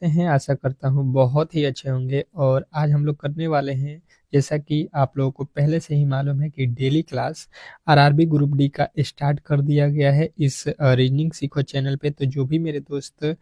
से हैं? आशा करता हूँ बहुत ही अच्छे होंगे और आज हम लोग करने वाले हैं, जैसा कि आप लोगों को पहले से ही मालूम है कि daily class RRB group D का स्टार्ट कर दिया गया है इस रीजनिंग सीखो चैनल पे। तो जो भी मेरे दोस्त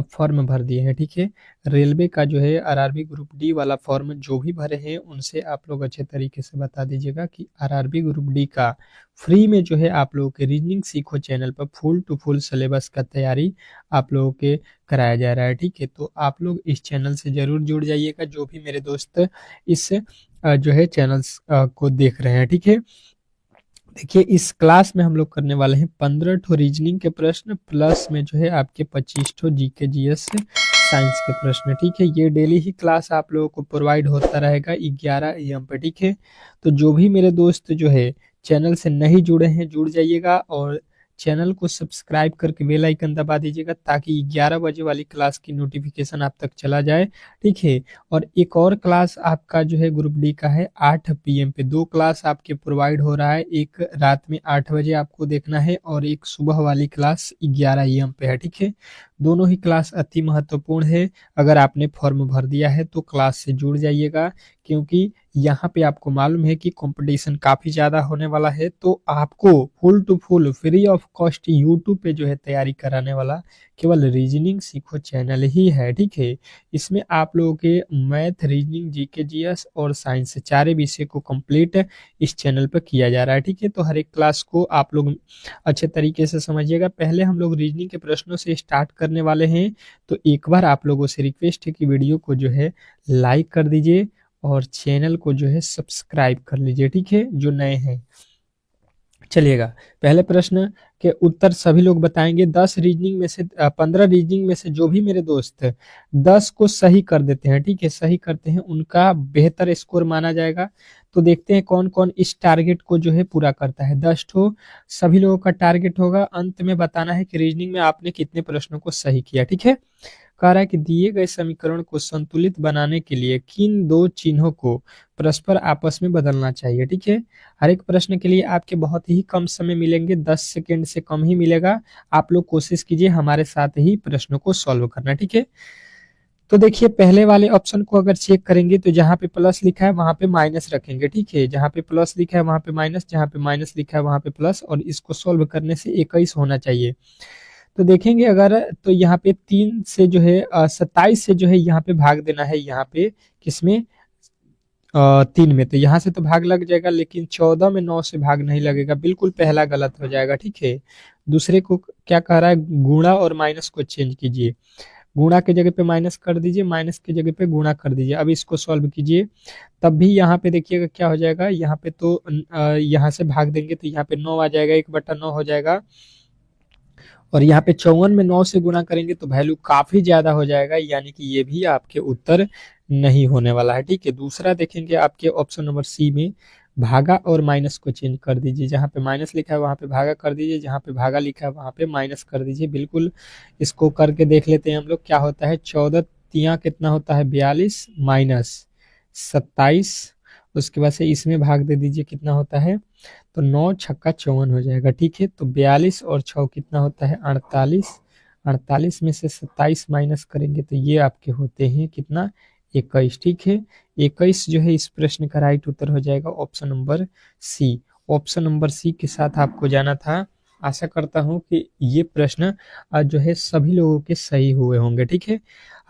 फॉर्म भर दिए हैं, ठीक है, रेलवे का जो है आरआरबी ग्रुप डी वाला फॉर्म जो भी भरे हैं उनसे आप लोग अच्छे तरीके से बता दीजिएगा कि आरआरबी ग्रुप डी का फ्री में जो है आप लोगों के रीजनिंग सीखो चैनल पर फुल टू फुल सिलेबस का तैयारी आप लोगों के कराया जा रहा है। ठीक है, तो आप लोग इस चैनल से जरूर जुड़ जाइएगा जो भी मेरे दोस्त इस जो है चैनल्स को देख रहे हैं। ठीक है, देखिए इस क्लास में हम लोग करने वाले हैं 15 ठो रीजनिंग के प्रश्न प्लस में जो है आपके 25 ठो जीके जीएस साइंस के प्रश्न। ठीक है, ये डेली ही क्लास आप लोगों को प्रोवाइड होता रहेगा 11 AM पे। ठीक है, तो जो भी मेरे दोस्त जो है चैनल से नहीं जुड़े हैं जुड़ जाइएगा और चैनल को सब्सक्राइब करके बेल आइकन दबा दीजिएगा ताकि 11 बजे वाली क्लास की नोटिफिकेशन आप तक चला जाए। ठीक है, और एक और क्लास आपका जो है ग्रुप डी का है 8 PM पे। 2 क्लास आपके प्रोवाइड हो रहा है, एक रात में 8 बजे आपको देखना है और एक सुबह वाली क्लास 11 AM पे है। ठीक है, दोनों ही क्लास अति महत्वपूर्ण है। अगर आपने फॉर्म भर दिया है तो क्लास से जुड़ जाइएगा क्योंकि यहाँ पे आपको मालूम है कि कंपटीशन काफी ज्यादा होने वाला है। तो आपको full to full free of cost YouTube पे जो है तैयारी कराने वाला केवल रीजनिंग सीखो चैनल ही है। ठीक है, इसमें आप लोगों के मैथ, रीजनिंग, जीके जीएस और साइंस चारे विषय को कंप्लीट इस चैनल पर किया जा रहा है। ठीक है, तो हर एक क्लास को आप लोग अच्छे तरीके से समझिएगा। पहले हम लोग रीजनिंग के प्रश्नों से स्टार्ट करने वाले हैं, तो एक बार आप लोगों से रिक्वेस्ट है कि वीडियो को जो है लाइक कर दीजिए और चैनल को जो है सब्सक्राइब कर लीजिए। ठीक है, जो नए हैं। चलिएगा, पहले प्रश्न के उत्तर सभी लोग बताएंगे। 10 रीजनिंग में से 15 रीजनिंग में से जो भी मेरे दोस्त 10 को सही कर देते हैं, ठीक है, सही करते हैं, उनका बेहतर स्कोर माना जाएगा। तो देखते हैं कौन कौन इस टारगेट को जो है पूरा करता है। 10 ठो सभी लोगों का टारगेट होगा। अंत में बताना है कि रीजनिंग में आपने कितने प्रश्नों को सही किया। ठीक है, कह रहा है कि दिए गए समीकरण को संतुलित बनाने के लिए किन दो चिन्हों को परस्पर आपस में बदलना चाहिए। ठीक है, हर एक प्रश्न के लिए आपके बहुत ही कम समय मिलेंगे, 10 सेकेंड से कम ही मिलेगा। आप लोग कोशिश कीजिए हमारे साथ ही प्रश्नों को सॉल्व करना। ठीक है, तो देखिए पहले वाले ऑप्शन को अगर चेक करेंगे तो जहां पे प्लस लिखा है वहां पे माइनस रखेंगे। ठीक है, जहां पे प्लस लिखा है वहां पे माइनस, जहां पे माइनस लिखा है वहां पे प्लस, और इसको सॉल्व करने से 21 होना चाहिए। तो देखेंगे अगर, तो यहाँ पे 3 से जो है 27 से जो है यहाँ पे भाग देना है, यहाँ पे किसमें 3 में, तो यहाँ से तो भाग लग जाएगा, लेकिन 14 में 9 से भाग नहीं लगेगा, बिल्कुल पहला गलत हो जाएगा। ठीक है, दूसरे को क्या कह रहा है, गुणा और माइनस को चेंज कीजिए, गुणा के जगह पे माइनस कर दीजिए, माइनस के जगह पे गुणा कर दीजिए। अब इसको सॉल्व कीजिए, तब भी यहाँ पे देखिएगा क्या हो जाएगा, यहाँ पे तो यहाँ से भाग देंगे तो यहाँ पे 9 आ जाएगा, 1/9 हो जाएगा, और यहाँ पे 54 में 9 से गुणा करेंगे तो वैल्यू काफी ज्यादा हो जाएगा, यानी कि ये भी आपके उत्तर नहीं होने वाला है। ठीक है, दूसरा देखेंगे आपके ऑप्शन नंबर सी में, भागा और माइनस को चेंज कर दीजिए, जहाँ पे माइनस लिखा है वहां पे भागा कर दीजिए, जहाँ पे भागा लिखा है वहां पे माइनस कर दीजिए। बिल्कुल इसको करके देख लेते हैं हम लोग क्या होता है। 14 तिया कितना होता है, 42 माइनस 27, उसके बाद से इसमें भाग दे दीजिए, कितना होता है, तो 9 छक्का 54 हो जाएगा। ठीक है, तो 42 और 6 कितना होता है, 48, 48 में से 27 माइनस करेंगे तो ये आपके होते हैं कितना, 21। ठीक है, 21 जो है इस प्रश्न का राइट उत्तर हो जाएगा option number C. Option number C के साथ आपको जाना था। आशा करता हूं कि ये प्रश्न आज जो है सभी लोगों के सही हुए होंगे। ठीक है,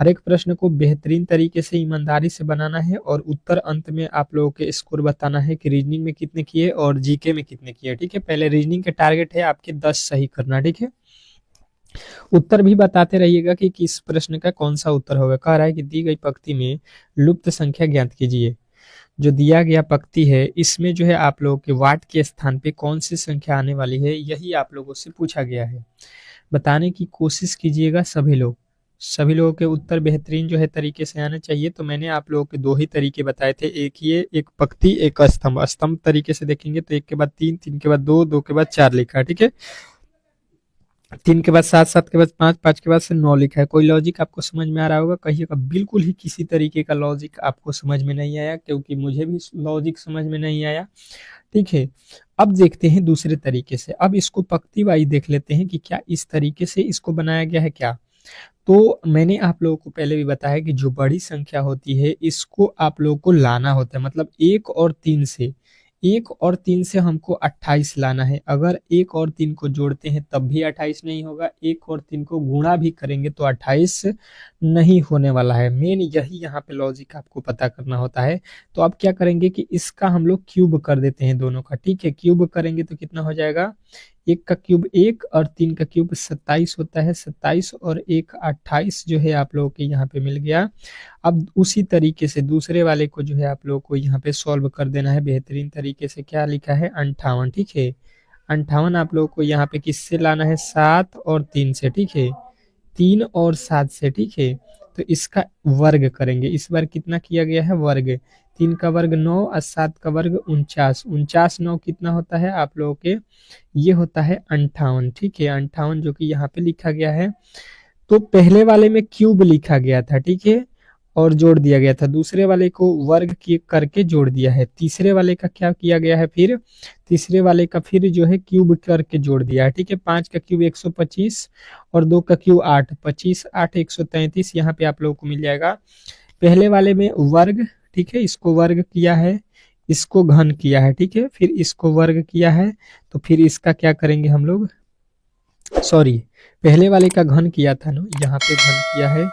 हर एक प्रश्न को बेहतरीन तरीके से ईमानदारी से बनाना है और उत्तर अंत में आप लोगों के स्कोर बताना है कि रीजनिंग में कितने किए और जीके में कितने किए। ठीक है, पहले रीजनिंग के टारगेट है आपके 10 सही करना। ठीक है, उत्तर भी बताते रहिएगा कि किस प्रश्न का कौन सा उत्तर होगा। कह रहा है कि दी गई पंक्ति में लुप्त संख्या ज्ञात कीजिए। जो दिया गया पंक्ति है इसमें जो है आप लोगों के वाट के स्थान पे कौन सी संख्या आने वाली है, यही आप लोगों से पूछा गया है। बताने की कोशिश कीजिएगा सभी लोग, सभी लोगों के उत्तर बेहतरीन जो है तरीके से आने चाहिए। तो मैंने आप लोगों के 2 ही तरीके बताए थे, एक ये एक पंक्ति एक स्तंभ। स्तंभ तरीके से देखेंगे तो 1 के बाद 3, 3 के बाद 2, 2 के बाद 4 लिखा है। ठीक है, 3 के बाद 7, 7 के बाद 5, 5 के बाद से 9 लिखा है। कोई लॉजिक आपको समझ में आ रहा होगा, कहिएगा बिल्कुल ही किसी तरीके का लॉजिक आपको समझ में नहीं आया, क्योंकि मुझे भी लॉजिक समझ में नहीं आया। ठीक है, अब देखते हैं दूसरे तरीके से। अब इसको पंक्ति वाइज देख लेते हैं कि क्या इस तरीके से इसको बनाया गया है क्या। तो मैंने आप लोगों को पहले भी बताया कि जो बड़ी संख्या होती है इसको आप लोगों को लाना होता है, मतलब 1 और 3 से हमको 28 लाना है। अगर 1 और 3 को जोड़ते हैं तब भी 28 नहीं होगा, 1 और 3 को गुणा भी करेंगे तो 28 नहीं होने वाला है। मेन यही यहाँ पे लॉजिक आपको पता करना होता है। तो अब क्या करेंगे कि इसका हम लोग क्यूब कर देते हैं दोनों का, ठीक है। क्यूब करेंगे तो कितना हो जाएगा, 1 का क्यूब 1 और 3 का क्यूब 27 होता है। 27 और 1 28 जो है आप लोगों के यहाँ पे मिल गया। अब उसी तरीके से दूसरे वाले को जो है आप लोगों को यहाँ पे सॉल्व कर देना है बेहतरीन तरीके से। क्या लिखा है, 58, ठीक है। 58 आप लोगों को यहाँ पे किससे लाना है, 7 और 3 से, ठीक है। 3 और 7 से, ठीक है। तो इसका वर्ग करेंगे, इस बार कितना किया गया है, वर्ग। 3 का वर्ग 9 और 7 का वर्ग 49। 49 9 कितना होता है आप लोगों के, ये होता है 58, ठीक है। 58 जो कि यहाँ पे लिखा गया है। तो पहले वाले में क्यूब लिखा गया था, ठीक है, और जोड़ दिया गया था। दूसरे वाले को वर्ग करके जोड़ दिया है। तीसरे वाले का क्या किया गया है, फिर तीसरे वाले का फिर जो है क्यूब करके जोड़ दिया है, ठीक है। 5 का क्यूब 125 और 2 का क्यूब 8, 25 8 133 यहाँ पे आप लोगों को मिल जाएगा। पहले वाले में वर्ग, ठीक है, इसको वर्ग किया है, इसको घन किया है, ठीक है, फिर इसको वर्ग किया है। तो फिर इसका क्या करेंगे हम लोग, सॉरी, पहले वाले का घन किया था ना, यहाँ पे घन किया है,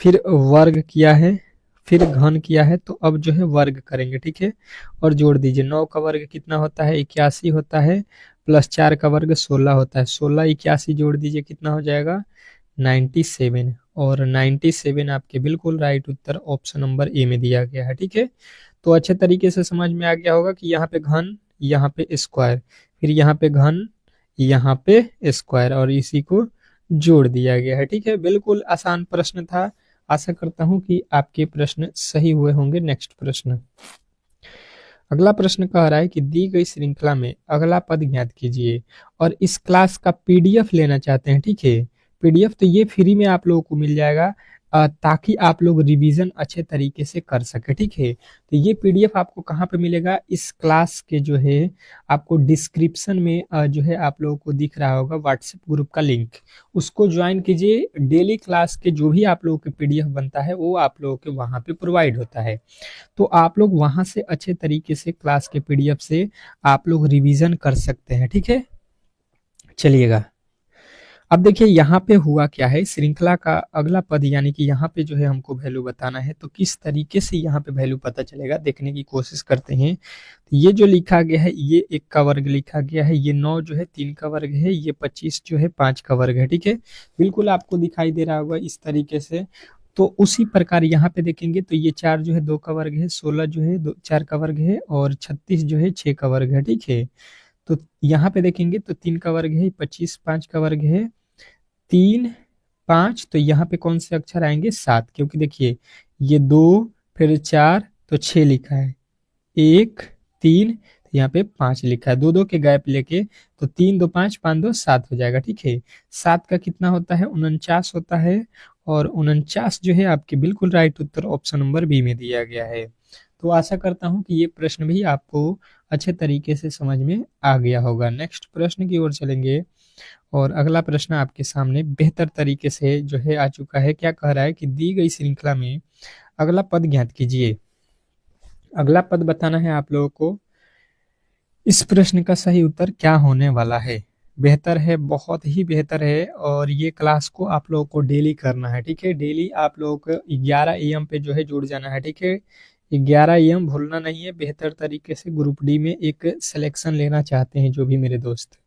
फिर वर्ग किया है, फिर घन किया है। तो अब जो है वर्ग करेंगे, ठीक है, और जोड़ दीजिए। 9 का वर्ग कितना होता है, 81 होता है, प्लस 4 का वर्ग 16 होता है। 16 81 जोड़ दीजिए, कितना हो जाएगा, 97। और 97 आपके बिल्कुल right Uttar option number A में दिया गया है, ठीक है। तो अच्छे तरीके से समझ में आ गया होगा कि यहाँ पे घन, यहाँ पे स्क्वायर, फिर यहाँ पे घन, यहाँ पे स्क्वायर, और इसी को जोड़ दिया गया है, ठीक है। बिल्कुल आसान प्रश्न था। आशा करता हूं कि आपके प्रश्न सही हुए होंगे। नेक्स्ट प्रश्न, अगला प्रश्न कह रहा है कि दी गई श्रृंखला में अगला पद ज्ञात कीजिए, और इस क्लास का पीडीएफ लेना चाहते हैं, ठीक है। पीडीएफ तो ये फ्री में आप लोगों को मिल जाएगा, ताकि आप लोग रिवीजन अच्छे तरीके से कर सके, ठीक है। तो ये पीडीएफ आपको कहाँ पे मिलेगा, इस क्लास के जो है आपको डिस्क्रिप्शन में जो है आप लोगों को दिख रहा होगा व्हाट्सएप ग्रुप का लिंक, उसको ज्वाइन कीजिए। डेली क्लास के जो भी आप लोगों के पीडीएफ बनता है वो आप लोगों के वहाँ पे प्रोवाइड होता है। तो आप लोग वहां से अच्छे तरीके से क्लास के पीडीएफ से आप लोग रिवीजन कर सकते हैं, ठीक है। चलिएगा, अब देखिए यहाँ पे हुआ क्या है, श्रृंखला का अगला पद, यानी कि यहाँ पे जो है हमको वैल्यू बताना है। तो किस तरीके से यहाँ पे वैल्यू पता चलेगा, देखने की कोशिश करते हैं। तो ये जो लिखा गया है, ये 1 का वर्ग लिखा गया है, ये 9 जो है 3 का वर्ग है, ये 25 जो है 5 का वर्ग है, ठीक है। बिल्कुल आपको दिखाई दे रहा होगा इस तरीके से। तो उसी प्रकार यहाँ पे देखेंगे तो ये 4 जो है 2 का वर्ग है, 16 जो है 4 का वर्ग है, और 36 जो है 6 का वर्ग है, ठीक है। तो यहाँ पे देखेंगे तो 3 का वर्ग है, 25 5 का वर्ग है, 3 5, तो यहाँ पे कौन से अक्षर आएंगे, 7, क्योंकि देखिए ये 2 फिर 4 तो 6 लिखा है, 1 3, तो यहाँ पे 5 लिखा है, 2 2 के गैप लेके, तो 3 2 5 5 2 7 हो जाएगा, ठीक है। 7 का कितना होता है, 49 होता है, और 49 जो है आपके बिल्कुल राइट उत्तर ऑप्शन नंबर बी में दिया गया है। तो आशा करता हूँ कि ये प्रश्न भी आपको अच्छे तरीके से समझ में आ गया होगा। नेक्स्ट प्रश्न की ओर चलेंगे, और अगला प्रश्न आपके सामने बेहतर तरीके से जो है आ चुका है। क्या कह रहा है कि दी गई श्रृंखला में अगला पद ज्ञात कीजिए। अगला पद बताना है आप लोगों को। इस प्रश्न का सही उत्तर क्या होने वाला है, बेहतर है, बहुत ही बेहतर है, और ये क्लास को आप लोगों को डेली करना है, ठीक है। डेली आप लोगों को 11 AM पे जो है जुड़ जाना है, ठीक है। 11 AM भूलना नहीं है। बेहतर तरीके से ग्रुप डी में एक सिलेक्शन लेना चाहते हैं जो भी मेरे दोस्त,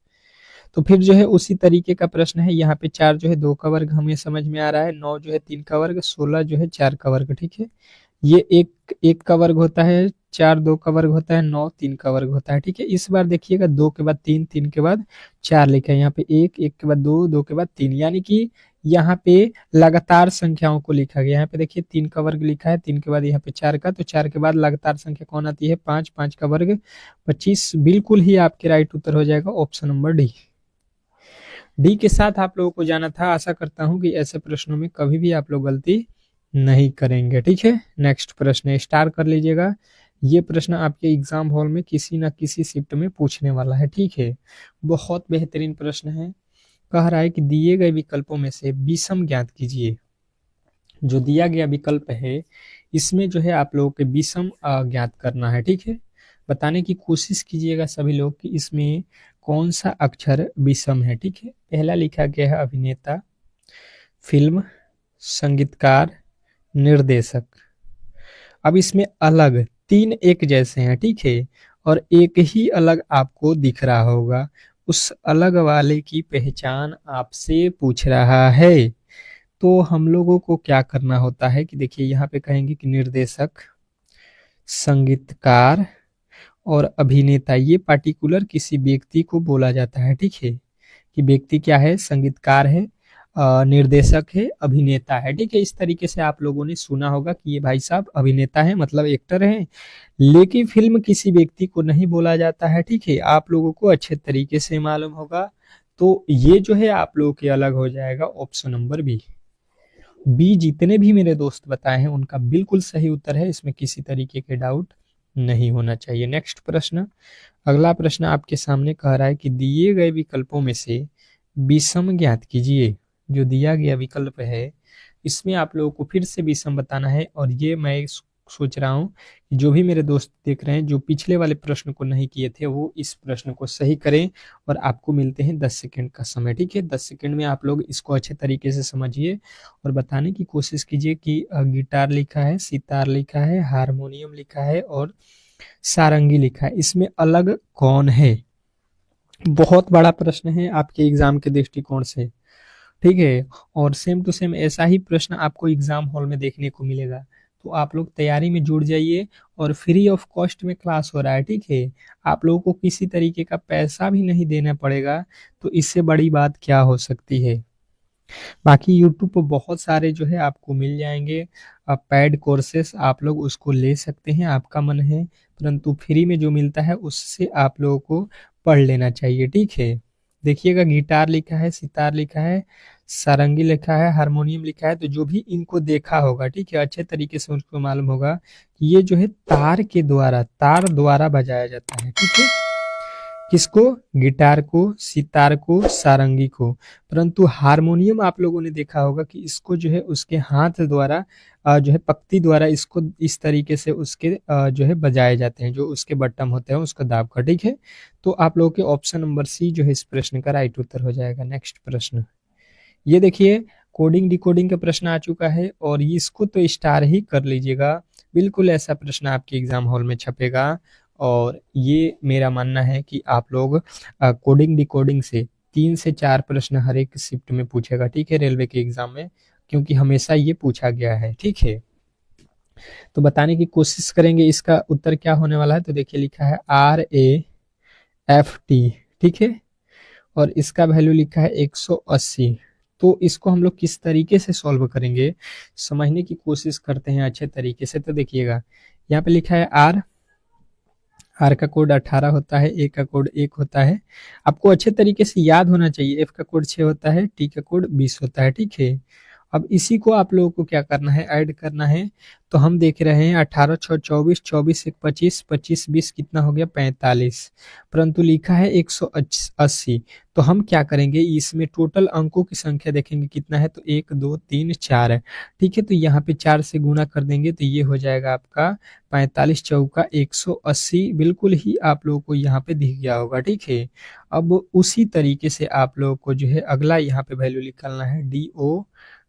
तो फिर जो है उसी तरीके का प्रश्न है। यहाँ पे 4 जो है 2 का वर्ग हमें समझ में आ रहा है, 9 जो है 3 का वर्ग, 16 जो है 4 का वर्ग, ठीक है। ये 1 का वर्ग होता है, 4 2 का वर्ग होता है, 9 3 का वर्ग होता है, ठीक है। इस बार देखिएगा 2 के बाद 3 3 के बाद 4 लिखा है, यहाँ पे 1 1 के बाद 2 2 के बाद 3, यानी कि यहाँ पे लगातार संख्याओं को लिखा गया। यहाँ पे देखिए 3 का वर्ग लिखा है, 3 के बाद यहाँ पे 4 का, तो 4 के बाद लगातार संख्या कौन आती है, 5 5 का वर्ग 25। बिल्कुल ही आपके राइट उत्तर हो जाएगा ऑप्शन नंबर डी। डी के साथ आप लोगों को जाना था। आशा करता हूं कि ऐसे प्रश्नों में कभी भी आप लोग गलती नहीं करेंगे, ठीक है। नेक्स्ट प्रश्न स्टार कर लीजिएगा। ये प्रश्न आपके एग्जाम हॉल में किसी ना किसी शिफ्ट में पूछने वाला है, ठीक है। बहुत बेहतरीन प्रश्न है, कह रहा है कि दिए गए विकल्पों में से विषम ज्ञात कीजिए। जो दिया गया विकल्प है इसमें जो है आप लोगों के विषम ज्ञात करना है, ठीक है। बताने की कोशिश कीजिएगा सभी लोग कि इसमें कौन सा अक्षर विषम है, ठीक है। पहला लिखा गया है अभिनेता, फिल्म, संगीतकार, निर्देशक। अब इसमें अलग तीन एक जैसे हैं, ठीक है, और एक ही अलग आपको दिख रहा होगा। उस अलग वाले की पहचान आपसे पूछ रहा है। तो हम लोगों को क्या करना होता है कि देखिए यहाँ पे कहेंगे कि निर्देशक, संगीतकार और अभिनेता, ये पार्टिकुलर किसी व्यक्ति को बोला जाता है, ठीक है। कि व्यक्ति क्या है, संगीतकार है, निर्देशक है, अभिनेता है, ठीक है। इस तरीके से आप लोगों ने सुना होगा कि ये भाई साहब अभिनेता है, मतलब एक्टर है। लेकिन फिल्म किसी व्यक्ति को नहीं बोला जाता है, ठीक है। आप लोगों को अच्छे तरीके से मालूम होगा। तो ये जो है आप लोगों के अलग हो जाएगा ऑप्शन नंबर बी। जितने भी मेरे दोस्त बताए हैं उनका बिल्कुल सही उत्तर है, इसमें किसी तरीके के डाउट नहीं होना चाहिए। नेक्स्ट प्रश्न, अगला प्रश्न आपके सामने कह रहा है कि दिए गए विकल्पों में से विषम ज्ञात कीजिए। जो दिया गया विकल्प है इसमें आप लोगों को फिर से विषम बताना है। और ये मैं सोच रहा हूँ कि जो भी मेरे दोस्त देख रहे हैं जो पिछले वाले प्रश्न को नहीं किए थे वो इस प्रश्न को सही करें। और आपको मिलते हैं 10 सेकंड का समय, ठीक है। 10 सेकंड में आप लोग इसको अच्छे तरीके से समझिए और बताने की कोशिश कीजिए कि गिटार लिखा है, सितार लिखा है, हारमोनियम लिखा है और सारंगी लिखा है, इसमें अलग कौन है। बहुत बड़ा प्रश्न है आपके एग्जाम के दृष्टिकोण से, ठीक है। और सेम टू सेम ऐसा ही प्रश्न आपको एग्जाम हॉल में देखने को मिलेगा। तो आप लोग तैयारी में जुड़ जाइए और फ्री ऑफ कॉस्ट में क्लास हो रहा है, ठीक है। आप लोगों को किसी तरीके का पैसा भी नहीं देना पड़ेगा। तो इससे बड़ी बात क्या हो सकती है। बाकी यूट्यूब पर बहुत सारे जो है आपको मिल जाएंगे पेड कोर्सेस, आप लोग उसको ले सकते हैं, आपका मन है। परंतु फ्री में जो मिलता है उससे आप लोगों को पढ़ लेना चाहिए, ठीक है। देखिएगा गिटार लिखा है, सितार लिखा है, सारंगी लिखा है, हारमोनियम लिखा है। तो जो भी इनको देखा होगा, ठीक है, अच्छे तरीके से उसको मालूम होगा कि ये जो है तार द्वारा बजाया जाता है, ठीक है। किसको, गिटार को, सितार को, सारंगी को। परंतु हारमोनियम आप लोगों ने देखा होगा कि इसको जो है उसके हाथ द्वारा जो है पक्ति द्वारा इसको इस तरीके से उसके जो है बजाए जाते हैं, जो उसके बटन होते हैं उसको दाब कर, ठीक है। तो आप लोगों के ऑप्शन नंबर सी जो है इस प्रश्न का राइट उत्तर हो जाएगा। नेक्स्ट प्रश्न, ये देखिए कोडिंग डिकोडिंग का प्रश्न आ चुका है और इसको तो स्टार ही कर लीजिएगा। बिल्कुल ऐसा प्रश्न आपके एग्जाम हॉल में छपेगा। और ये मेरा मानना है कि आप लोग कोडिंग डिकोडिंग से 3 से 4 प्रश्न हर एक शिफ्ट में पूछेगा, ठीक है, रेलवे के एग्जाम में, क्योंकि हमेशा ये पूछा गया है, ठीक है। तो बताने की कोशिश करेंगे इसका उत्तर क्या होने वाला है। तो देखिए लिखा है RAFT, ठीक है, और इसका वैल्यू लिखा है 180। तो इसको हम लोग किस तरीके से सॉल्व करेंगे समझने की कोशिश करते हैं अच्छे तरीके से। तो देखिएगा यहाँ पे लिखा है आर का कोड 18 होता है, ए का कोड 1 होता है। आपको अच्छे तरीके से याद होना चाहिए। एफ का कोड 6 होता है, टी का कोड 20 होता है, ठीक है। अब इसी को आप लोगों को क्या करना है, ऐड करना है। तो हम देख रहे हैं 18 6 24, 24 1 25, 25 20 कितना हो गया 45। परंतु लिखा है 180। तो हम क्या करेंगे, इसमें टोटल अंकों की संख्या देखेंगे कितना है। तो 1 2 3 4 है, ठीक है। तो यहाँ पे 4 से गुणा कर देंगे तो ये हो जाएगा आपका 45 चौका 180। बिल्कुल ही आप लोगों को यहाँ पे दिख गया होगा, ठीक है। अब उसी तरीके से आप लोगों को जो है अगला यहाँ पे वैल्यू निकालना है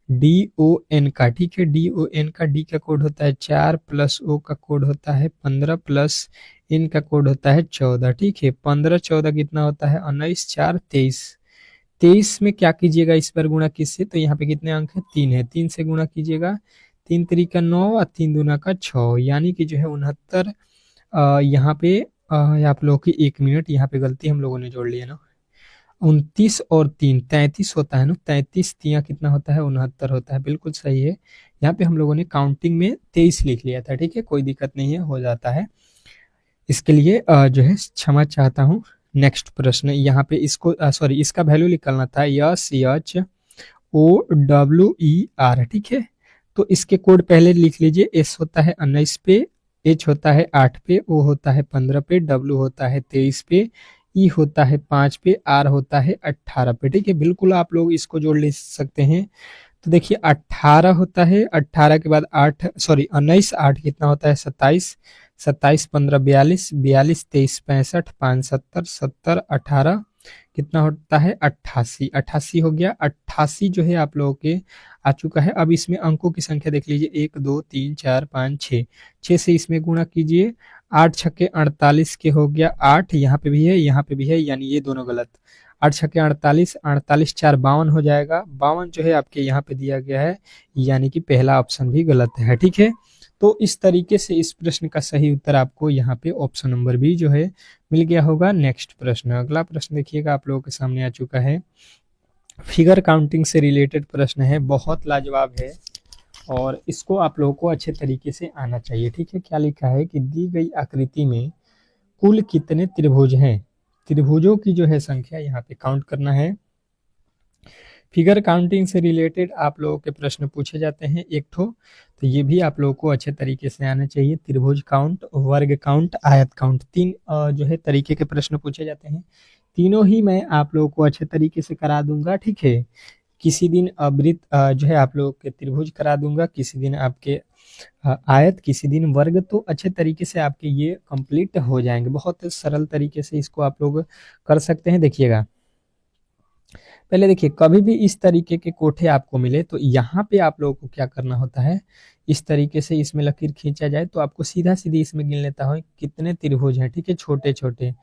DON का, ठीक है। DON का डी का कोड होता है 4 प्लस ओ का कोड होता है 15 प्लस एन का कोड होता है 14, ठीक है। 15 14 कितना होता है 19 4 23। 23 में क्या कीजिएगा, इस पर गुणा किससे। तो यहाँ पे कितने अंक है 3 है, 3 से गुणा कीजिएगा। 3 3 9 और 3 दूना का 6, यानी कि जो है 69। यहाँ पे आप लोगों की 1 मिनट यहाँ पे गलती हम लोगों ने जोड़ लिया ना। 29 और 3 33 होता है ना। 33 तिया कितना होता है 69 होता है, बिल्कुल सही है। यहाँ पे हम लोगों ने काउंटिंग में 23 लिख लिया था, ठीक है, कोई दिक्कत नहीं है, हो जाता है। इसके लिए जो है क्षमा चाहता हूँ। नेक्स्ट प्रश्न, यहाँ पे इसको सॉरी इसका वैल्यू निकालना था SHOWER, ठीक है। तो इसके कोड पहले लिख लीजिए। S होता है 19 पे, H होता है 8 पे, O होता है 15 पे, W होता है 23 पे, ई होता है 5 पे, आर होता है 18 पे, ठीक है। बिल्कुल आप लोग इसको जोड़ ले सकते हैं। तो देखिए 18 होता है, 18 के बाद 8 सॉरी 19 8 कितना होता है 27, 27 15 42, 42 23 65 5 70 70 18 कितना होता है 88, 88 हो गया। 88 जो है आप लोगों के आ चुका है। अब इसमें अंकों की संख्या देख लीजिए 1 2 3 4 5 6, 6 से इसमें गुणा कीजिए, 8 छक्के 48 के हो गया 8, यहाँ पे भी है यहाँ पे भी है, यानी ये दोनों गलत। 8 छक्के 48, 48 4 52 हो जाएगा, 52 जो है आपके यहाँ पे दिया गया है, यानी कि पहला ऑप्शन भी गलत है, ठीक है। तो इस तरीके से इस प्रश्न का सही उत्तर आपको यहाँ पे ऑप्शन नंबर बी जो है मिल गया होगा। नेक्स्ट प्रश्न, अगला प्रश्न देखिएगा आप लोगों के सामने आ चुका है। फिगर काउंटिंग से रिलेटेड प्रश्न है, बहुत लाजवाब है और इसको आप लोगों को अच्छे तरीके से आना चाहिए, ठीक है। क्या लिखा है कि दी गई आकृति में कुल कितने त्रिभुज हैं, त्रिभुजों की जो है संख्या यहाँ पे काउंट करना है। फिगर काउंटिंग से रिलेटेड आप लोगों के प्रश्न पूछे जाते हैं एक ठो, तो ये भी आप लोगों को अच्छे तरीके से आना चाहिए। त्रिभुज काउंट, वर्ग काउंट, आयत काउंट, 3 जो है तरीके के प्रश्न पूछे जाते हैं। तीनों ही मैं आप लोगों को अच्छे तरीके से करा दूंगा, ठीक है। किसी दिन वृत्त जो है आप लोगों के त्रिभुज करा दूंगा, किसी दिन आपके आयत, किसी दिन वर्ग, तो अच्छे तरीके से आपके ये कंप्लीट हो जाएंगे। बहुत सरल तरीके से इसको आप लोग कर सकते हैं। देखिएगा पहले देखिए, कभी भी इस तरीके के कोठे आपको मिले तो यहाँ पे आप लोगों को क्या करना होता है, इस तरीके से इसमें लकीर खींचा जाए तो आपको सीधा सीधी इसमें गिन लेता हो कितने त्रिभुज हैं, ठीक है। छोटे छोटे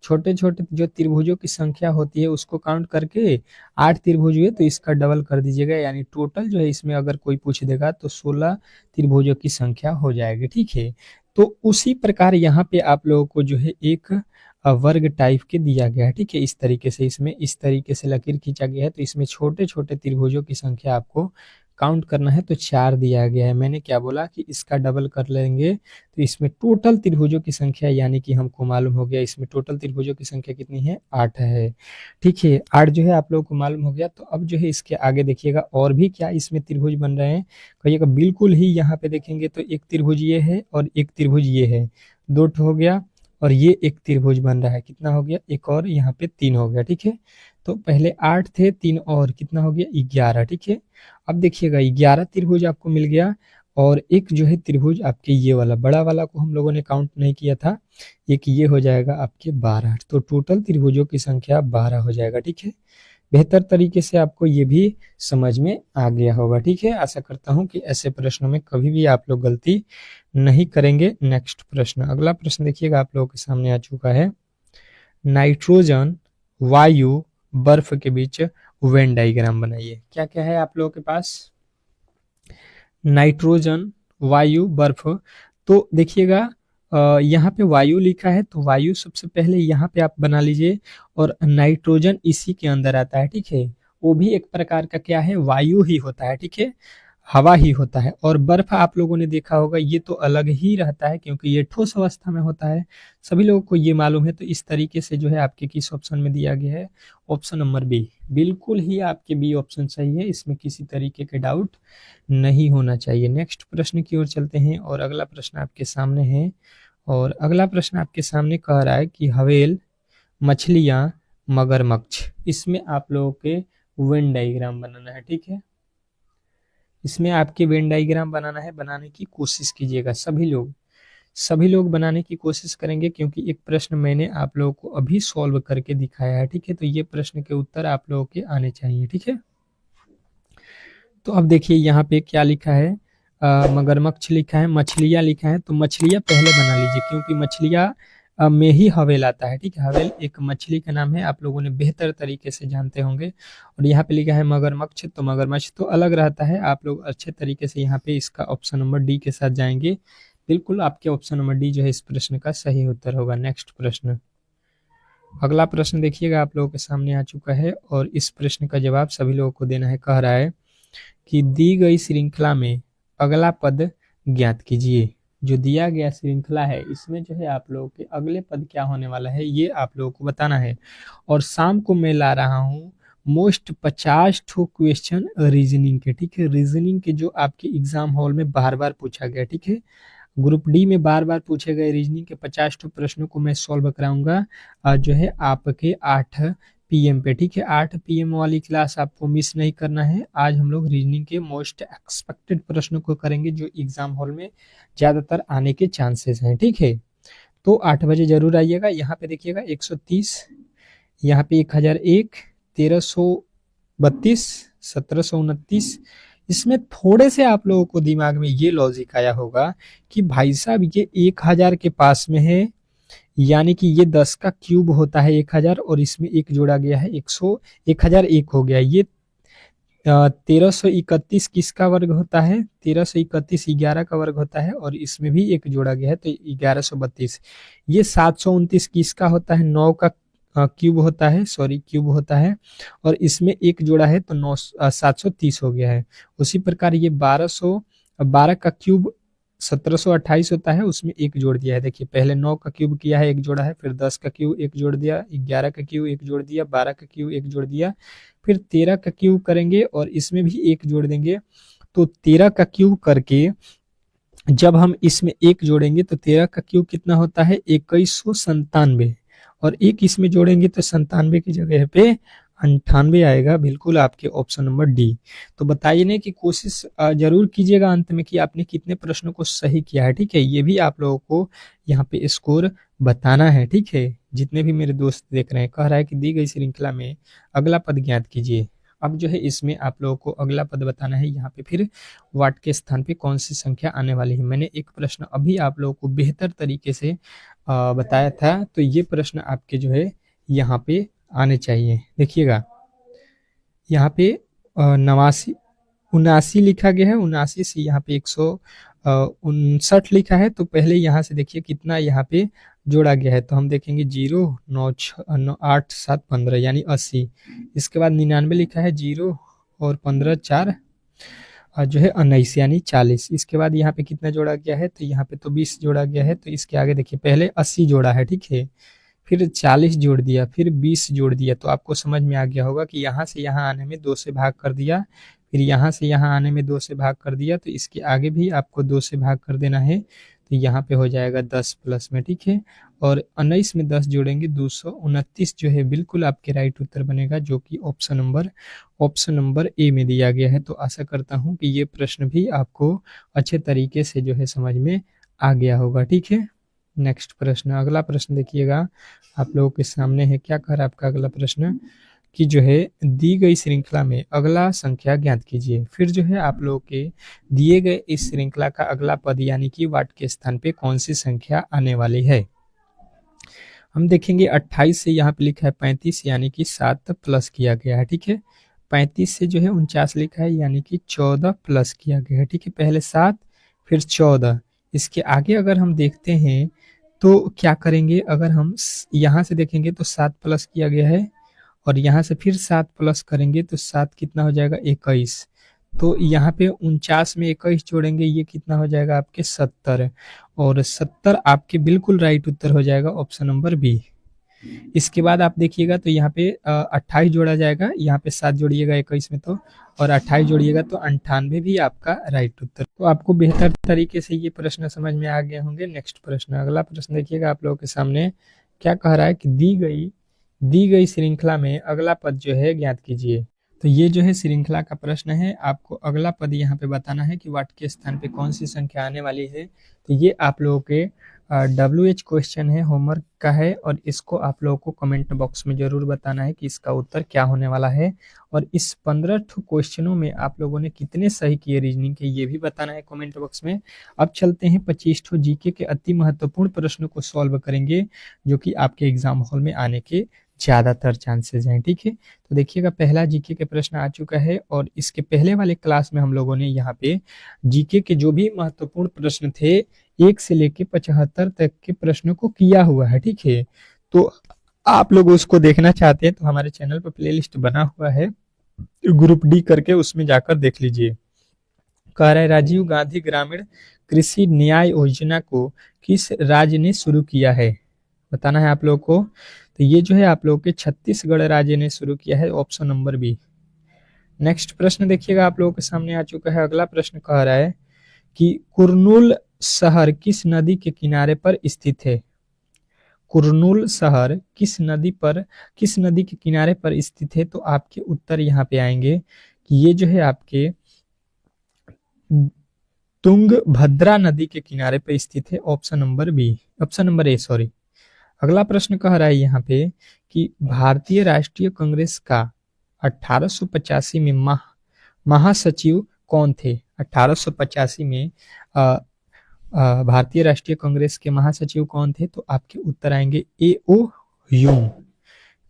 छोटे छोटे जो त्रिभुजों की संख्या होती है उसको काउंट करके 8 त्रिभुज हुए तो इसका डबल कर दीजिएगा, यानी टोटल जो है इसमें अगर कोई पूछ देगा तो 16 त्रिभुजों की संख्या हो जाएगी, ठीक है। तो उसी प्रकार यहाँ पे आप लोगों को जो है एक वर्ग टाइप के दिया गया है, ठीक है। इस तरीके से इसमें इस तरीके से लकीर खींचा गया है, तो इसमें छोटे छोटे त्रिभुजों की संख्या आपको काउंट करना है, तो 4 दिया गया है। मैंने क्या बोला कि इसका डबल कर लेंगे तो इसमें टोटल त्रिभुजों की संख्या, यानी कि हमको मालूम हो गया इसमें टोटल त्रिभुजों की संख्या कितनी है 8 है, ठीक है। 8 जो है आप लोगों को मालूम हो गया। तो अब जो है इसके आगे देखिएगा और भी क्या इसमें त्रिभुज बन रहे हैं, कहिएगा बिल्कुल ही। यहाँ पे देखेंगे तो एक त्रिभुज ये है और एक त्रिभुज ये है, 2 हो गया, और ये एक त्रिभुज बन रहा है, कितना हो गया, एक और यहाँ पे 3 हो गया, ठीक है। तो पहले 8 थे, 3 और कितना हो गया 11, ठीक है। अब देखिएगा 11 त्रिभुज आपको मिल गया, और एक जो है त्रिभुज आपके ये वाला बड़ा वाला को हम लोगों ने काउंट नहीं किया था, एक ये हो जाएगा आपके 12, तो टोटल त्रिभुजों की संख्या 12 हो जाएगा, ठीक है। बेहतर तरीके से आपको ये भी समझ में आ गया होगा, ठीक है। आशा करता हूं कि ऐसे प्रश्नों में कभी भी आप लोग गलती नहीं करेंगे। नेक्स्ट प्रश्न, अगला प्रश्न देखिएगा आप लोगों के सामने आ चुका है। नाइट्रोजन, वायु, बर्फ के बीच वेन डायग्राम बनाइए। क्या क्या है आप लोगों के पास, नाइट्रोजन, वायु, बर्फ। तो देखिएगा यहाँ पे वायु लिखा है, तो वायु सबसे पहले यहाँ पे आप बना लीजिए, और नाइट्रोजन इसी के अंदर आता है, ठीक है। वो भी एक प्रकार का क्या है, वायु ही होता है, ठीक है, हवा ही होता है। और बर्फ आप लोगों ने देखा होगा, ये तो अलग ही रहता है क्योंकि ये ठोस अवस्था में होता है, सभी लोगों को ये मालूम है। तो इस तरीके से जो है आपके किस ऑप्शन में दिया गया है, ऑप्शन नंबर बी, बिल्कुल ही आपके बी ऑप्शन सही है, इसमें किसी तरीके के डाउट नहीं होना चाहिए। नेक्स्ट प्रश्न की ओर चलते हैं, और अगला प्रश्न आपके सामने है, और अगला प्रश्न आपके सामने कह रहा है कि हवेल, मछलियां, मगरमच्छ, इसमें आप लोगों के वेन डायग्राम बनाना है, ठीक है। इसमें आपके वेन डायग्राम बनाना है, बनाने की कोशिश कीजिएगा, सभी लोग बनाने की कोशिश करेंगे, क्योंकि एक प्रश्न मैंने आप लोगों को अभी सॉल्व करके दिखाया है, ठीक है। तो ये प्रश्न के उत्तर आप लोगों के आने चाहिए, ठीक है। तो अब देखिए यहाँ पे क्या लिखा है, मगरमच्छ लिखा है, मछलियाँ लिखा है, तो मछलियाँ पहले बना लीजिए, क्योंकि मछलियाँ में ही हवेल आता है, ठीक है। हवेल एक मछली का नाम है, आप लोगों ने बेहतर तरीके से जानते होंगे। और यहाँ पे लिखा है मगरमच्छ, तो मगरमच्छ तो अलग रहता है, आप लोग अच्छे तरीके से यहाँ पे इसका ऑप्शन नंबर डी के साथ जाएंगे। बिल्कुल आपके ऑप्शन नंबर डी जो है इस प्रश्न का सही उत्तर होगा। नेक्स्ट प्रश्न, अगला प्रश्न देखिएगा आप लोगों के सामने आ चुका है, और इस प्रश्न का जवाब सभी लोगों को देना है। कह रहा है कि दी गई श्रृंखला में अगला पद ज्ञात कीजिए। जो दिया गया श्रृंखला है इसमें जो है आप लोगों के अगले पद क्या होने वाला है, ये आप लोगों को बताना है। और शाम को मैं ला रहा हूँ मोस्ट 50 ठो क्वेश्चन रीजनिंग के, ठीक है। रीजनिंग के जो आपके एग्जाम हॉल में बार बार पूछा गया, ठीक है। ग्रुप डी में बार बार पूछे गए रीजनिंग के 50 प्रश्नों को मैं सॉल्व कराऊंगा जो है आपके 8 PM पे, ठीक है। 8 PM वाली क्लास आपको मिस नहीं करना है। आज हम लोग रीजनिंग के मोस्ट एक्सपेक्टेड प्रश्नों को करेंगे जो एग्जाम हॉल में ज्यादातर आने के चांसेस हैं, ठीक है। तो 8 बजे जरूर आइएगा। यहाँ पे देखिएगा 130, यहाँ पे 1001, 1332, 1729। इसमें थोड़े से आप लोगों को दिमाग में ये लॉजिक आया होगा कि भाई साहब ये 1000 के पास में है, यानी कि ये 10 का क्यूब होता है 1000 और इसमें एक जोड़ा गया है 1001 हो गया। ये 1331 किसका वर्ग होता है? 1331 11 का वर्ग होता है और इसमें भी एक जोड़ा गया है तो 1132। ये 729 किसका होता है? 9 का क्यूब होता है, सॉरी क्यूब होता है और इसमें एक जोड़ा है तो 730 हो गया है। उसी प्रकार ये 12 का क्यूब 1728 होता है, उसमें एक जोड़ दिया है। देखिए पहले 9 का क्यूब किया है, एक जोड़ा है, फिर 10 का क्यूब एक जोड़ दिया, 11 का क्यूब एक जोड़ दिया, 12 का क्यूब एक जोड़ दिया, फिर 13 का क्यूब करेंगे और इसमें भी एक जोड़ देंगे। तो 13 का क्यूब करके जब हम इसमें एक जोड़ेंगे तो 13 का क्यूब कितना होता है? 2197 और एक इसमें जोड़ेंगे तो 97 की जगह पे 98 आएगा। बिल्कुल आपके ऑप्शन नंबर डी। तो बताइए ना कि कोशिश जरूर कीजिएगा अंत में कि आपने कितने प्रश्नों को सही किया है, ठीक है। ये भी आप लोगों को यहाँ पे स्कोर बताना है, ठीक है। जितने भी मेरे दोस्त देख रहे हैं, कह रहा है कि दी गई श्रृंखला में अगला पद ज्ञात कीजिए। अब जो है इसमें आप लोगों को अगला पद बताना है। यहाँ पे फिर वाट के स्थान पे कौन सी संख्या आने वाली है। मैंने एक प्रश्न अभी आप लोगों को बेहतर तरीके से बताया था, तो ये प्रश्न आपके जो है यहाँ पे आने चाहिए। देखिएगा यहाँ पे 79 लिखा गया है, 79 से यहाँ पे 159 लिखा है। तो पहले यहाँ से देखिए कितना यहाँ पे जोड़ा गया है, तो हम देखेंगे 0 9 6 8 7 15 यानी 80। इसके बाद 99 लिखा है, 0 और 15 4 जो है 19 यानी 40। इसके बाद यहाँ पे कितना जोड़ा गया है, तो यहाँ पे तो 20 जोड़ा गया है। तो इसके आगे देखिए पहले 80 जोड़ा है, ठीक है, फिर 40 जोड़ दिया, फिर 20 जोड़ दिया। तो आपको समझ में आ गया होगा कि यहाँ से यहाँ आने में 2 से भाग कर दिया, फिर यहाँ से यहाँ आने में 2 से भाग कर दिया, तो इसके आगे भी आपको 2 से भाग कर देना है। तो यहाँ पे हो जाएगा 10 प्लस में, ठीक है। और 19 में 10 जोड़ेंगे 229 जो है बिल्कुल आपके राइट उत्तर बनेगा, जो कि ऑप्शन नंबर ए में दिया गया है। तो आशा करता हूँ कि ये प्रश्न भी आपको अच्छे तरीके से जो है समझ में आ गया होगा, ठीक है। नेक्स्ट प्रश्न, अगला प्रश्न देखिएगा आप लोगों के सामने है। क्या कह रहा है आपका अगला प्रश्न कि जो है दी गई श्रृंखला में अगला संख्या ज्ञात कीजिए। फिर जो है आप लोगों के दिए गए इस श्रृंखला का अगला पद यानी कि वाट के स्थान पे कौन सी संख्या आने वाली है। हम देखेंगे 28 से यहाँ पे लिखा है 35 यानी कि 7 प्लस किया गया है, ठीक है। 35 से जो है 49 लिखा है यानी कि 14 प्लस किया गया है, ठीक है। पहले 7 फिर 14। इसके आगे अगर हम देखते हैं तो क्या करेंगे, अगर हम यहाँ से देखेंगे तो 7 प्लस किया गया है और यहाँ से फिर 7 प्लस करेंगे तो 7 कितना हो जाएगा 21। तो यहाँ पे 49 में 21 जोड़ेंगे, ये कितना हो जाएगा आपके 70 और 70 आपके बिल्कुल राइट उत्तर हो जाएगा ऑप्शन नंबर बी। इसके बाद आप देखिएगा तो यहाँ पे 28 जोड़ा जाएगा, यहाँ पे 7 जोड़िएगा 21 में तो, और 28 जोड़िएगा तो 98 भी आपका राइट उत्तर। तो आपको बेहतर तरीके से ये प्रश्न समझ में आ गए होंगे। नेक्स्ट प्रश्न, अगला प्रश्न देखिएगा आप लोगों के सामने। क्या कह रहा है कि दी गई श्रृंखला में अगला पद जो है ज्ञात कीजिए। तो ये जो है श्रृंखला का प्रश्न है, आपको अगला पद यहाँ पे बताना है कि वाट के स्थान पे कौन सी संख्या आने वाली है। तो ये आप लोगों के WH क्वेश्चन है, होमवर्क का है, और इसको आप लोगों को कमेंट बॉक्स में जरूर बताना है कि इसका उत्तर क्या होने वाला है। और इस 15 क्वेश्चनों में आप लोगों ने कितने सही किए रीजनिंग के, ये भी बताना है कमेंट बॉक्स में। अब चलते हैं 25 जीके के अति महत्वपूर्ण प्रश्नों को सॉल्व करेंगे, जो कि आपके एग्जाम हॉल में आने के ज्यादातर चांसेस हैं, ठीक है। तो देखिएगा पहला जीके के प्रश्न आ चुका है और इसके पहले वाले क्लास में हम लोगों ने यहाँ पे जीके के जो भी महत्वपूर्ण प्रश्न थे 1 से लेके 75 तक के प्रश्नों को किया हुआ है, ठीक है। तो आप लोग उसको देखना चाहते हैं तो हमारे चैनल पर प्लेलिस्ट बना हुआ है, ग्रुप डी करके, उसमें जाकर देख लीजिए। कह रहा है राजीव गांधी ग्रामीण कृषि न्याय योजना को किस राज्य ने शुरू किया है, बताना है आप लोगों को। तो ये जो है आप लोगों के छत्तीसगढ़ राज्य ने शुरू किया है, ऑप्शन नंबर बी। नेक्स्ट प्रश्न देखिएगा आप लोगों के सामने आ चुका है। अगला प्रश्न कह रहा है कि कुरनूल शहर किस नदी के किनारे पर स्थित है? कुर्नूल शहर किस नदी के किनारे पर स्थित है? तो आपके उत्तर यहाँ पे आएंगे कि ये जो है आपके तुंगभद्रा नदी के किनारे पर स्थित है। Option number A sorry. अगला प्रश्न कह रहा है यहाँ पे कि भारतीय राष्ट्रीय कांग्रेस का 1885 में महासचिव कौन थे? 1885 में भारतीय राष्ट्रीय कांग्रेस के महासचिव कौन थे? तो आपके उत्तर आएंगे ए ओ ह्यूम।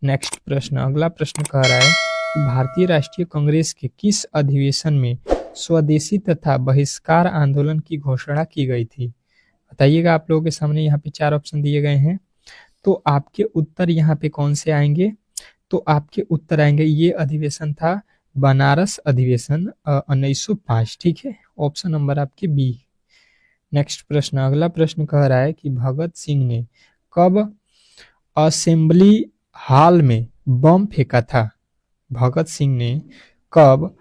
नेक्स्ट प्रश्न, अगला प्रश्न कह रहा है कि भारतीय राष्ट्रीय कांग्रेस के किस अधिवेशन में स्वदेशी तथा बहिष्कार आंदोलन की घोषणा की गई थी? बताइएगा। आप लोगों के सामने यहाँ पे 4 ऑप्शन दिए गए हैं, तो आपके उत्तर यहाँ पे कौन से आएंगे? तो आपके उत्तर आएंगे, ये अधिवेशन था बनारस अधिवेशन 1905। ठीक है, ऑप्शन नंबर आपके बी। नेक्स्ट प्रश्न, अगला प्रश्न कह रहा है कि भगत सिंह ने कब असेंबली हॉल में बम फेंका था? भगत सिंह ने कब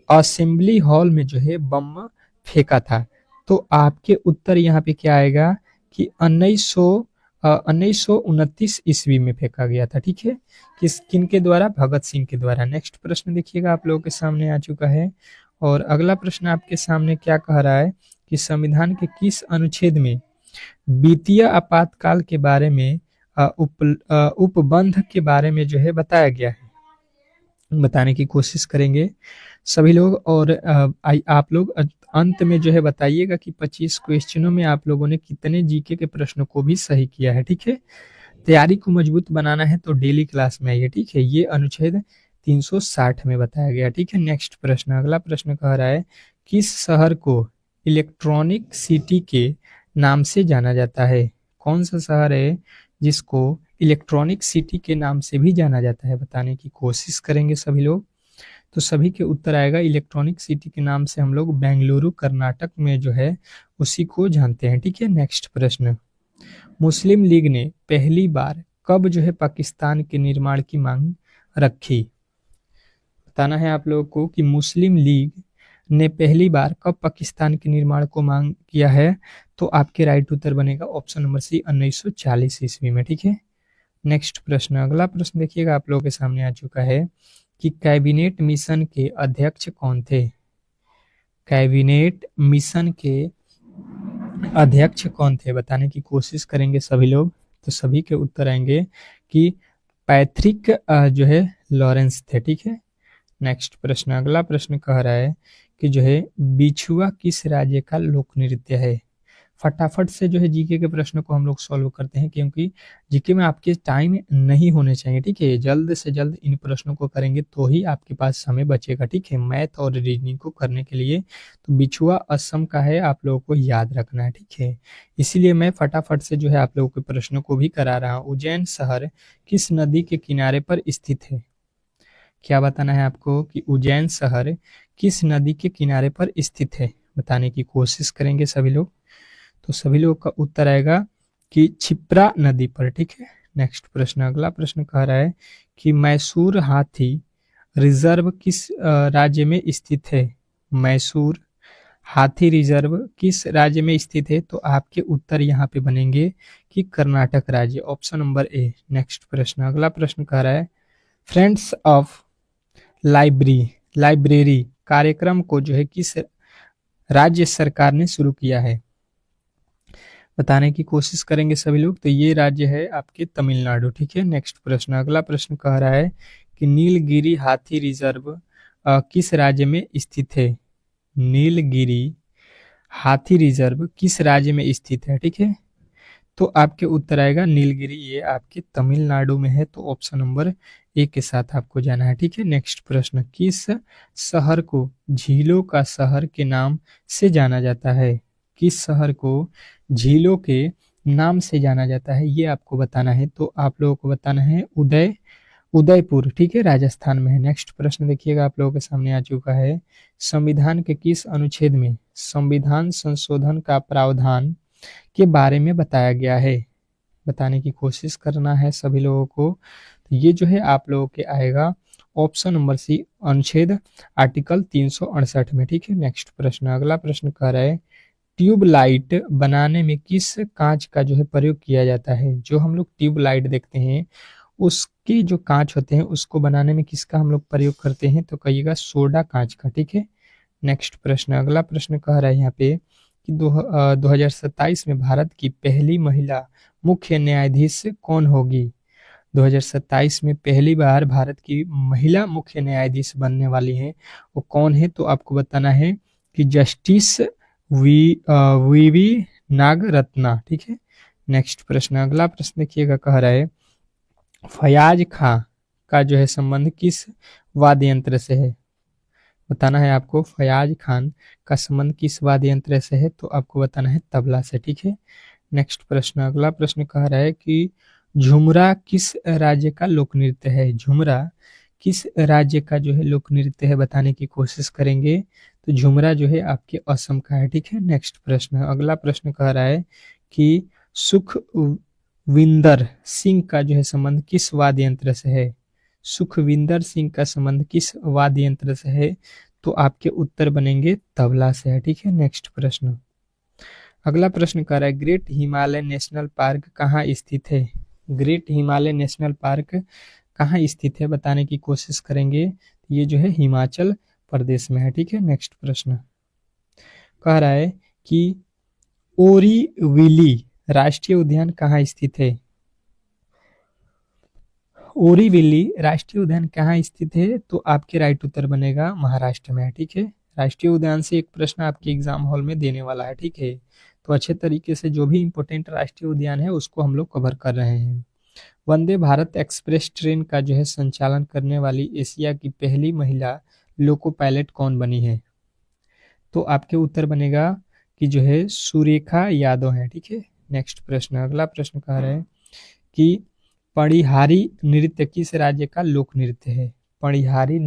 असेंबली हॉल में जो है बम फेंका था? तो आपके उत्तर यहाँ पे क्या आएगा कि 1929 ईस्वी में फेंका गया था। ठीक है, किन के द्वारा? भगत सिंह के द्वारा। नेक्स्ट प्रश्न देखिएगा, आप लोगों के सामने आ चुका है और अगला प्रश्न आपके सामने क्या कह रहा है कि संविधान के किस अनुच्छेद में वित्तीय आपातकाल के बारे में उपबंध के बारे में जो है बताया गया है? बताने की कोशिश करेंगे सभी लोग और आप लोग अंत में जो है बताइएगा कि 25 क्वेश्चनों में आप लोगों ने कितने जीके के प्रश्नों को भी सही किया है। ठीक है, तैयारी को मजबूत बनाना है तो डेली क्लास में आइए। ठीक है, ये अनुच्छेद 360 में बताया गया। ठीक है, नेक्स्ट प्रश्न, अगला प्रश्न कह रहा है किस शहर को इलेक्ट्रॉनिक सिटी के नाम से जाना जाता है? कौन सा शहर है जिसको इलेक्ट्रॉनिक सिटी के नाम से भी जाना जाता है? बताने की कोशिश करेंगे सभी लोग। तो सभी के उत्तर आएगा इलेक्ट्रॉनिक सिटी के नाम से हम लोग बेंगलुरु कर्नाटक में जो है उसी को जानते हैं। ठीक है, नेक्स्ट प्रश्न, मुस्लिम लीग ने पहली बार कब जो है पाकिस्तान के निर्माण की मांग रखी? बताना है आप लोगों को कि मुस्लिम लीग ने पहली बार कब पाकिस्तान के निर्माण को मांग किया है? तो आपके राइट उत्तर बनेगा ऑप्शन नंबर सी 1940 ईस्वी में। ठीक है, नेक्स्ट प्रश्न, अगला प्रश्न देखिएगा, आप लोगों के सामने आ चुका है कि कैबिनेट मिशन के अध्यक्ष कौन थे? कैबिनेट मिशन के अध्यक्ष कौन थे? बताने की कोशिश करेंगे सभी लोग। तो सभी के उत्तर आएंगे कि पैट्रिक जो है लॉरेंस थे। ठीक है, नेक्स्ट प्रश्न, अगला प्रश्न कह रहा है कि जो है बिछुआ किस राज्य का लोक नृत्य है? फटाफट से जो है जीके के प्रश्न को हम लोग सॉल्व करते हैं, क्योंकि जीके में आपके टाइम नहीं होने चाहिए। ठीक है, जल्द से जल्द इन प्रश्नों को करेंगे तो ही आपके पास समय बचेगा। ठीक है, मैथ और रीजनिंग को करने के लिए। तो बिछुआ असम का है, आप लोगों को याद रखना है। ठीक है, इसीलिए मैं फटाफट से जो है आप लोगों के प्रश्नों को भी करा रहा हूँ। उज्जैन शहर किस नदी के किनारे पर स्थित है? क्या बताना है आपको कि उज्जैन शहर किस नदी के किनारे पर स्थित है? बताने की कोशिश करेंगे सभी लोग। तो सभी लोगों का उत्तर आएगा कि क्षिप्रा नदी पर। ठीक है, नेक्स्ट प्रश्न, अगला प्रश्न कह रहा है कि मैसूर हाथी रिजर्व किस राज्य में स्थित है? मैसूर हाथी रिजर्व किस राज्य में स्थित है? तो आपके उत्तर यहाँ पे बनेंगे कि कर्नाटक राज्य, ऑप्शन नंबर ए। नेक्स्ट प्रश्न, अगला प्रश्न कह रहा है फ्रेंड्स ऑफ लाइब्रेरी कार्यक्रम को जो है किस राज्य सरकार ने शुरू किया है? बताने की कोशिश करेंगे सभी लोग। तो ये राज्य है आपके तमिलनाडु। ठीक है, नेक्स्ट प्रश्न, अगला प्रश्न कह रहा है कि नीलगिरी हाथी रिजर्व किस राज्य में स्थित है? नीलगिरी हाथी रिजर्व किस राज्य में स्थित है? ठीक है, तो आपके उत्तर आएगा नीलगिरी, ये आपके तमिलनाडु में है। तो ऑप्शन नंबर ए के साथ आपको जाना है। ठीक है, नेक्स्ट प्रश्न, किस शहर को झीलों का शहर के नाम से जाना जाता है? किस शहर को झीलों के नाम से जाना जाता है, ये आपको बताना है। तो आप लोगों को बताना है उदयपुर। ठीक है, राजस्थान में है। नेक्स्ट प्रश्न देखिएगा, आप लोगों के सामने आ चुका है संविधान के किस अनुच्छेद में संविधान संशोधन का प्रावधान के बारे में बताया गया है? बताने की कोशिश करना है सभी लोगों को। तो ये जो है आप लोगों के आएगा ऑप्शन नंबर सी, अनुच्छेद आर्टिकल 368 में। ठीक है, नेक्स्ट प्रश्न, अगला प्रश्न कह रहा है ट्यूबलाइट बनाने में किस कांच का जो है प्रयोग किया जाता है? जो हम लोग ट्यूबलाइट देखते हैं उसके जो कांच होते हैं उसको बनाने में किसका हम लोग प्रयोग करते हैं? तो कहिएगा सोडा कांच का। ठीक है। नेक्स्ट प्रश्न, अगला प्रश्न कह रहा है यहाँ पे कि 2027 में भारत की पहली महिला मुख्य न्यायाधीश कौन होगी? 2027 में पहली बार भारत की महिला मुख्य न्यायाधीश बनने वाली हैं, वो कौन है? तो आपको बताना है कि जस्टिस वीवी नागरत्ना। ठीक है। नेक्स्ट प्रश्न, अगला प्रश्न देखिएगा, कह रहा है फयाज खां का जो है संबंध किस वाद्य यंत्र से है? बताना है आपको फयाज खान का संबंध किस वाद्य यंत्र से है? तो आपको बताना है तबला से। ठीक है। नेक्स्ट प्रश्न, अगला प्रश्न कह रहा है कि झुमरा किस राज्य का लोक नृत्य है? झुमरा किस राज्य का जो है लोक नृत्य है बताने की कोशिश करेंगे। तो झुमरा जो है आपके असम का है। ठीक है। नेक्स्ट प्रश्न, अगला प्रश्न कह रहा है कि सुखविंदर सिंह का जो है संबंध किस वाद्य यंत्र से है? सुखविंदर सिंह का संबंध किस वाद्य यंत्र से है? तो आपके उत्तर बनेंगे तबला से है। ठीक है। नेक्स्ट प्रश्न, अगला प्रश्न कह रहा है ग्रेट हिमालय नेशनल पार्क कहाँ स्थित है? ग्रेट हिमालय नेशनल पार्क कहाँ स्थित है बताने की कोशिश करेंगे। ये जो है हिमाचल प्रदेश में है। ठीक है। नेक्स्ट प्रश्न कह रहा है कि ओरीविली राष्ट्रीय उद्यान कहाँ स्थित है? ओरीविली राष्ट्रीय उद्यान कहाँ स्थित है? तो आपके राइट उत्तर बनेगा महाराष्ट्र में है। ठीक है। राष्ट्रीय उद्यान से एक प्रश्न आपके एग्जाम हॉल में देने वाला है। ठीक है। तो अच्छे तरीके से जो भी इंपॉर्टेंट राष्ट्रीय उद्यान है उसको हम लोग कवर कर रहे हैं। वंदे भारत एक्सप्रेस ट्रेन का जो है संचालन करने वाली एशिया की पहली महिला लोको पायलट कौन बनी है? तो आपके उत्तर बनेगा कि जो है सुरेखा यादव है। ठीक है। नेक्स्ट प्रश्न, अगला प्रश्न कह रहे हैं कि पणिहारी नृत्य किस राज्य का लोक नृत्य है? पणिहारी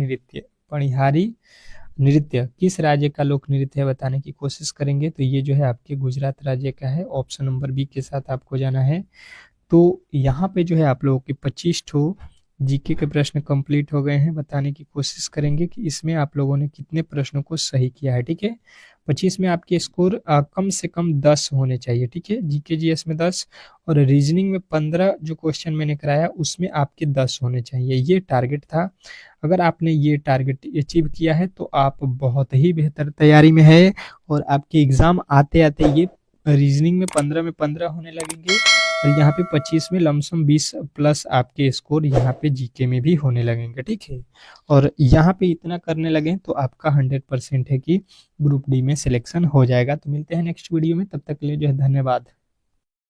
नृत्य किस राज्य का लोक नृत्य है बताने की कोशिश करेंगे। तो ये जो है आपके गुजरात राज्य का है। ऑप्शन नंबर बी के साथ आपको जाना है। तो यहाँ पे जो है आप लोगों के 25 ठो जीके के प्रश्न कंप्लीट हो गए हैं। बताने की कोशिश करेंगे कि इसमें आप लोगों ने कितने प्रश्नों को सही किया है। ठीक है। 25 में आपके स्कोर कम से कम 10 होने चाहिए। ठीक है। जीके जीएस में 10 और रीजनिंग में 15 जो क्वेश्चन मैंने कराया उसमें आपके 10 होने चाहिए। ये टारगेट था। अगर आपने ये टारगेट अचीव किया है तो आप बहुत ही बेहतर तैयारी में है और आपके एग्जाम आते आते ये रीजनिंग में 15 में 15 होने लगेंगे और यहाँ पे 25 में लमसम 20 प्लस आपके स्कोर यहाँ पे जीके में भी होने लगेंगे। ठीक है। और यहाँ पे इतना करने लगे तो आपका 100% है कि ग्रुप डी में सिलेक्शन हो जाएगा। तो मिलते हैं नेक्स्ट वीडियो में, तब तक के लिए जो है धन्यवाद।